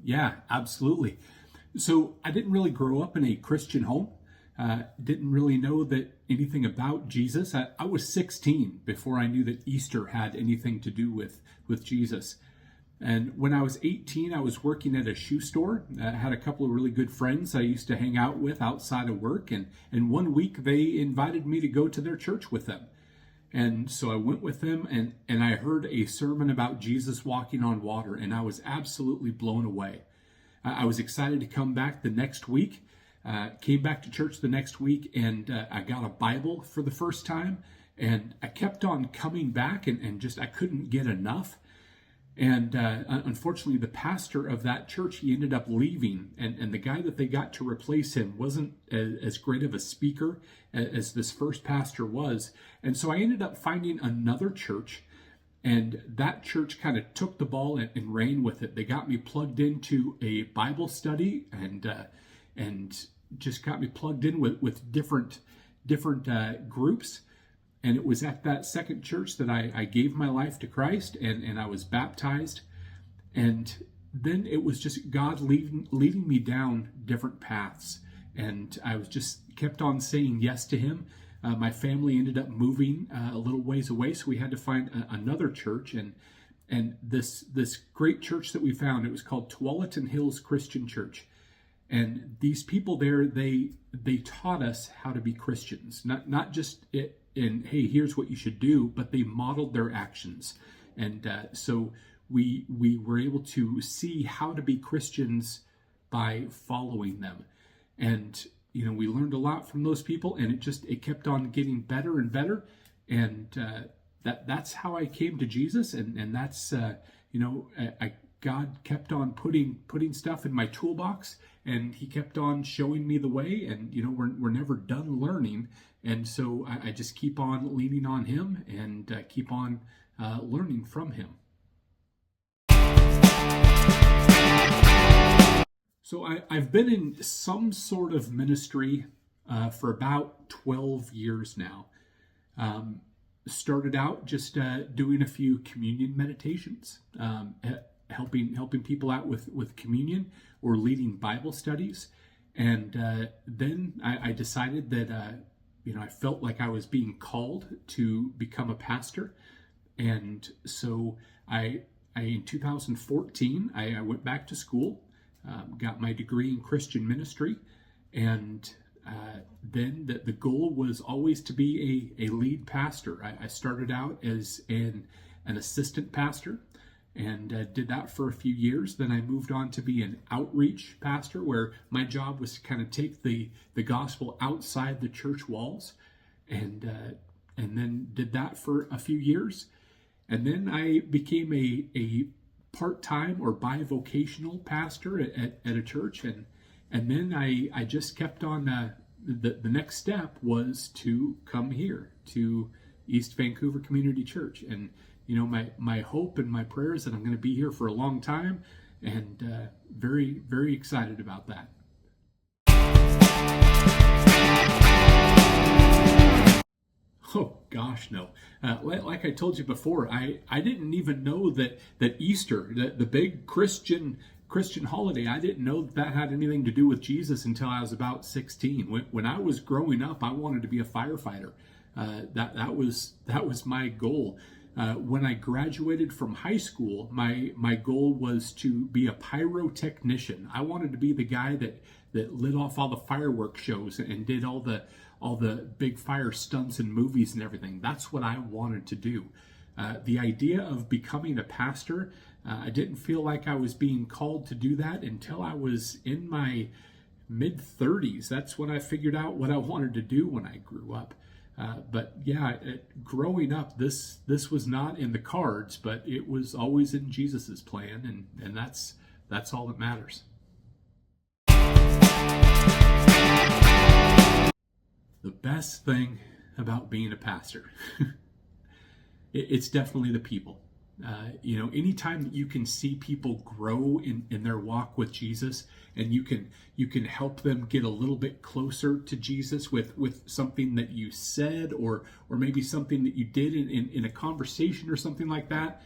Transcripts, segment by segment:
Yeah, absolutely. So I didn't really grow up in a Christian home. Didn't really know that anything about Jesus. I was 16 before I knew that Easter had anything to do with Jesus. And when I was 18, I was working at a shoe store. I had a couple of really good friends I used to hang out with outside of work. And one week they invited me to go to their church with them. And so I went with them and I heard a sermon about Jesus walking on water, and I was absolutely blown away. I was excited to come back the next week, came back to church the next week, and I got a Bible for the first time, and I kept on coming back and just I couldn't get enough. And unfortunately, the pastor of that church, he ended up leaving, and the guy that they got to replace him wasn't as great of a speaker as this first pastor was. And so I ended up finding another church, and that church kind of took the ball and ran with it. They got me plugged into a Bible study and just got me plugged in with different groups. And it was at that second church that I gave my life to Christ and I was baptized. And then it was just God leading me down different paths. And I was just kept on saying yes to him. My family ended up moving a little ways away, so we had to find another church. And this great church that we found, it was called Tualatin Hills Christian Church. And these people there, they taught us how to be Christians, not just it. And hey, here's what you should do, but they modeled their actions. And so we were able to see how to be Christians by following them. And, we learned a lot from those people, and it kept on getting better and better. And that's how I came to Jesus. And that's, God kept on putting stuff in my toolbox, and he kept on showing me the way. And, we're never done learning. And so I just keep on leaning on him and keep on learning from him. So I've been in some sort of ministry for about 12 years now. Started out just doing a few communion meditations, helping people out with communion or leading Bible studies. And then I decided that I felt like I was being called to become a pastor. And so I in 2014, I went back to school, got my degree in Christian ministry. And then the goal was always to be a lead pastor. I started out as an assistant pastor and did that for a few years. Then I moved on to be an outreach pastor, where my job was to kind of take the gospel outside the church walls, and then did that for a few years. And then I became a part-time or bivocational pastor at a church, and then I just kept on. The next step was to come here to East Vancouver Community Church, and my hope and my prayer is that I'm going to be here for a long time, and very, very excited about that. Oh gosh, no. Like I told you before, I didn't even know that Easter, the big Christian holiday, I didn't know that had anything to do with Jesus until I was about 16. When I was growing up, I wanted to be a firefighter. That was my goal. When I graduated from high school, my goal was to be a pyrotechnician. I wanted to be the guy that lit off all the fireworks shows and did all the big fire stunts and movies and everything. That's what I wanted to do. The idea of becoming a pastor, I didn't feel like I was being called to do that until I was in my mid-30s. That's when I figured out what I wanted to do when I grew up. But yeah, growing up, this was not in the cards, but it was always in Jesus's plan, and that's all that matters. The best thing about being a pastor, it's definitely the people. Anytime that you can see people grow in their walk with Jesus, and you can help them get a little bit closer to Jesus with something that you said, or maybe something that you did in a conversation or something like that.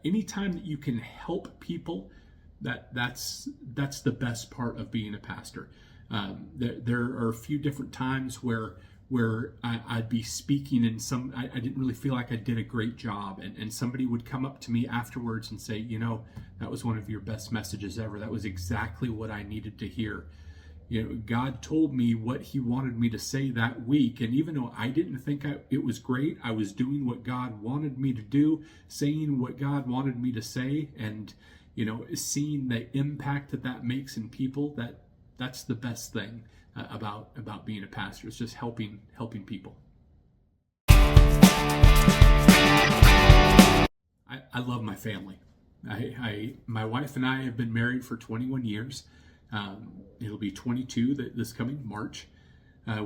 Anytime that you can help people That's the best part of being a pastor. There are a few different times where I'd be speaking and I didn't really feel like I did a great job, and somebody would come up to me afterwards and say, that was one of your best messages ever. That was exactly what I needed to hear. God told me what he wanted me to say that week, and even though I didn't think it was great, I was doing what God wanted me to do, saying what God wanted me to say, and seeing the impact that makes in people. That's the best thing about being a pastor. It's just helping people. I love my family. My wife and I have been married for 21 years. It'll be 22 this coming March.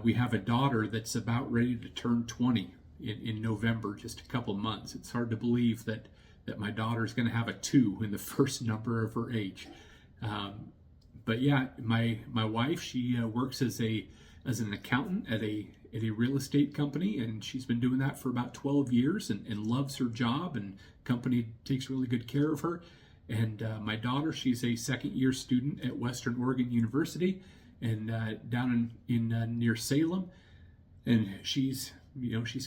We have a daughter that's about ready to turn 20 in November, just a couple months. It's hard to believe that my daughter's going to have a 2 in the first number of her age. But yeah, my wife, she works as an accountant at a real estate company, and she's been doing that for about 12 years and loves her job, and company takes really good care of her. And my daughter, she's a second-year student at Western Oregon University, and down in near Salem. And she's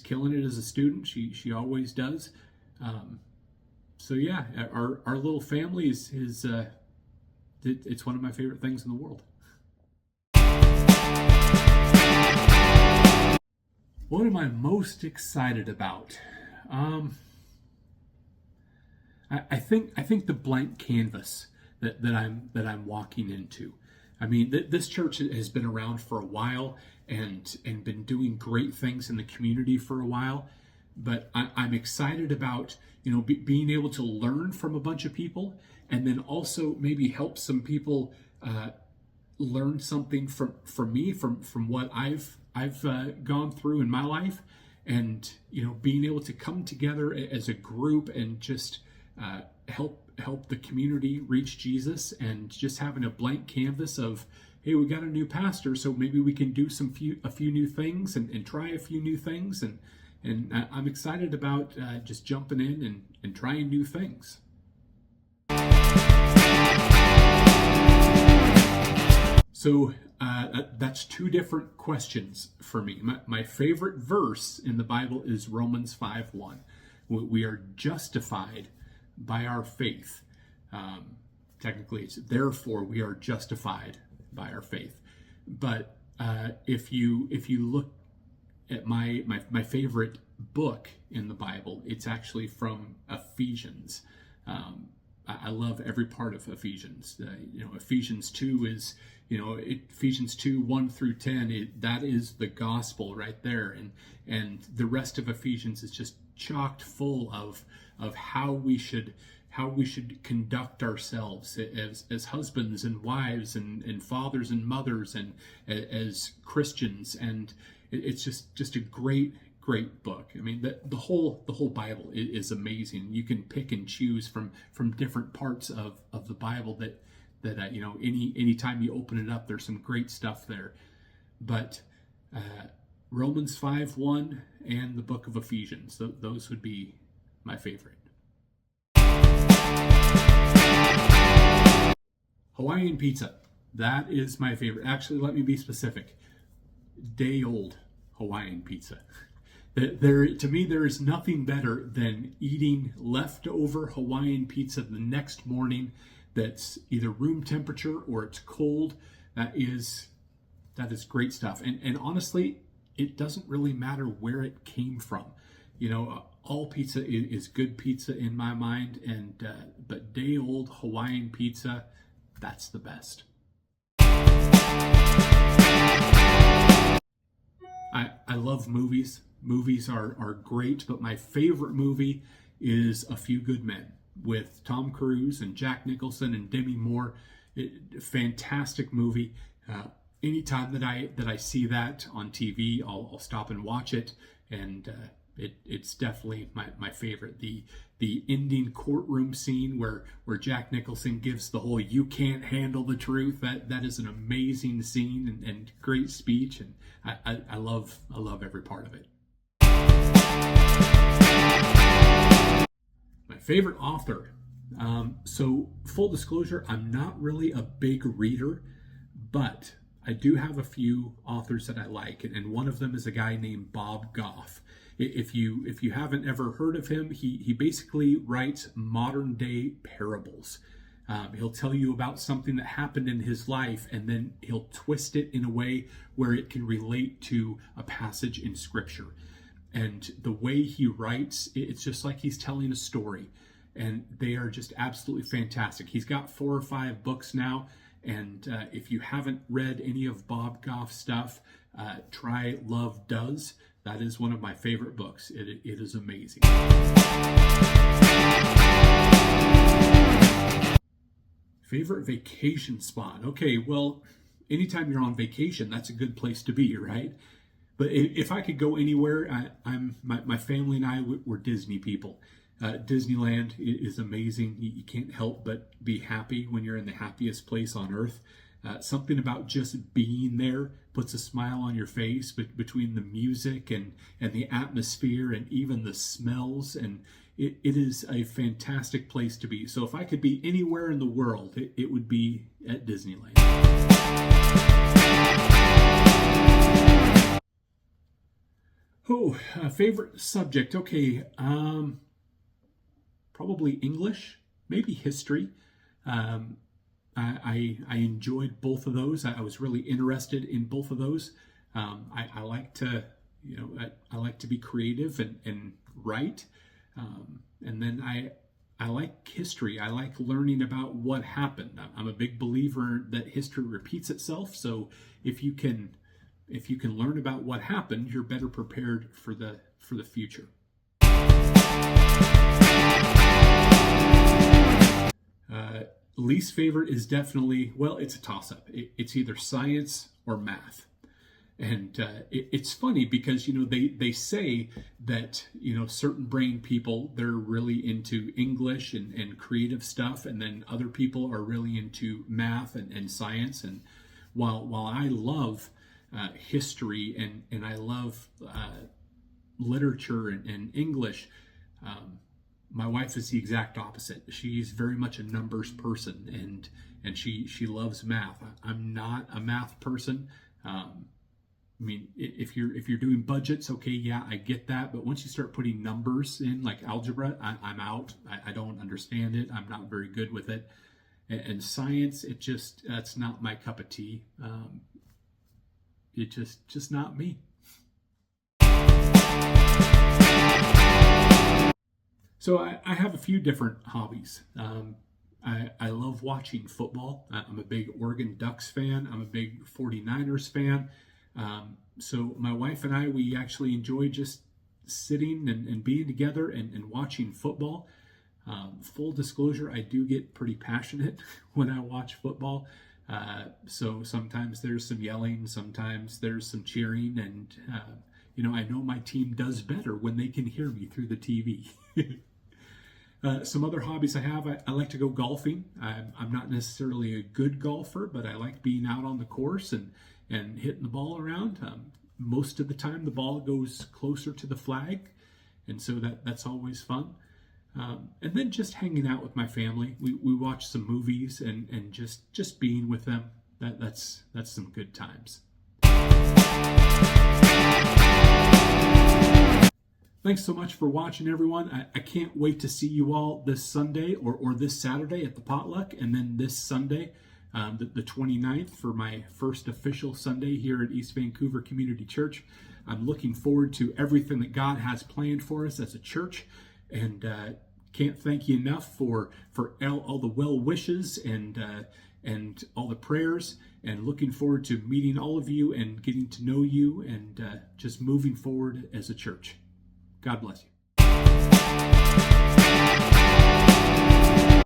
killing it as a student. She always does. So yeah, our little family is it's one of my favorite things in the world. What am I most excited about? I think the blank canvas that I'm walking into. I mean, this church has been around for a while and been doing great things in the community for a while, but I'm excited about being able to learn from a bunch of people, and then also maybe help some people learn something from me, from what I've gone through in my life, and being able to come together as a group and just help the community reach Jesus, and just having a blank canvas of, hey, we got a new pastor, so maybe we can do a few new things and try a few new things, and I'm excited about just jumping in and trying new things. So that's 2 different questions for me. My favorite verse in the Bible is Romans 5:1. We are justified by our faith. Technically, it's therefore we are justified by our faith. But if you look at my favorite book in the Bible, it's actually from Ephesians. I love every part of Ephesians. Ephesians 2 is, Ephesians 2:1-10. That is the gospel right there, and the rest of Ephesians is just chocked full of how we should conduct ourselves as husbands and wives and fathers and mothers and as Christians, and it's just a great book. I mean, the whole Bible is amazing. You can pick and choose from different parts of the Bible that any time you open it up, there's some great stuff there. But Romans 5:1 and the book of Ephesians, those would be my favorite. Hawaiian pizza, that is my favorite. Actually, let me be specific. Day-old Hawaiian pizza. To me, there is nothing better than eating leftover Hawaiian pizza the next morning that's either room temperature or it's cold. That is great stuff. And honestly, it doesn't really matter where it came from. All pizza is good pizza in my mind, but day-old Hawaiian pizza, that's the best. I love movies. Movies are great, but my favorite movie is A Few Good Men with Tom Cruise and Jack Nicholson and Demi Moore. Fantastic movie. Anytime that I see that on TV, I'll stop and watch it, and it's definitely my favorite. The ending courtroom scene where Jack Nicholson gives the whole "you can't handle the truth," that is an amazing scene and great speech, and I love every part of it. My favorite author, So full disclosure, I'm not really a big reader, but I do have a few authors that I like, and one of them is a guy named Bob Goff. If you haven't ever heard of him, he basically writes modern day parables. He'll tell you about something that happened in his life, and then he'll twist it in a way where it can relate to a passage in Scripture. And the way he writes, it's just like he's telling a story. And they are just absolutely fantastic. He's got 4 or 5 books now. And if you haven't read any of Bob Goff's stuff, try Love Does. That is one of my favorite books. It is amazing. Favorite vacation spot? Okay, well, anytime you're on vacation, that's a good place to be, right? But if I could go anywhere, my family and I, we're Disney people. Disneyland is amazing. You can't help but be happy when you're in the happiest place on earth. Something about just being there puts a smile on your face, but between the music and the atmosphere and even the smells, and it is a fantastic place to be. So if I could be anywhere in the world, it would be at Disneyland. Oh, favorite subject. Okay, probably English, maybe history. I enjoyed both of those. I was really interested in both of those. I like to, I like to be creative and write. And then I like history. I like learning about what happened. I'm a big believer that history repeats itself. So if you can learn about what happened, you're better prepared for the future. Least favorite is definitely, well, it's a toss-up. It's either science or math. And it's funny because, they say that, certain brain people, they're really into English and creative stuff. And then other people are really into math and science. And while I love history and I love literature and English, my wife is the exact opposite. She's very much a numbers person, and she loves math. I'm not a math person. If you're doing budgets, okay, yeah, I get that. But once you start putting numbers in, like algebra, I'm out. I don't understand it. I'm not very good with it. And science, that's not my cup of tea. It's just not me. So I have a few different hobbies. I love watching football. I'm a big Oregon Ducks fan. I'm a big 49ers fan. So my wife and I, we actually enjoy just sitting and being together and watching football. Full disclosure, I do get pretty passionate when I watch football. So sometimes there's some yelling, sometimes there's some cheering, and I know my team does better when they can hear me through the TV. Some other hobbies I have, I like to go golfing. I'm not necessarily a good golfer, but I like being out on the course and hitting the ball around. Most of the time the ball goes closer to the flag, and so that's always fun. And then just hanging out with my family. We watch some movies and just being with them. That's some good times. Thanks so much for watching, everyone. I can't wait to see you all this Sunday or this Saturday at the potluck, and then this Sunday, the 29th, for my first official Sunday here at East Vancouver Community Church. I'm looking forward to everything that God has planned for us as a church, and can't thank you enough for all the well wishes and all the prayers, and looking forward to meeting all of you and getting to know you and just moving forward as a church. God bless you.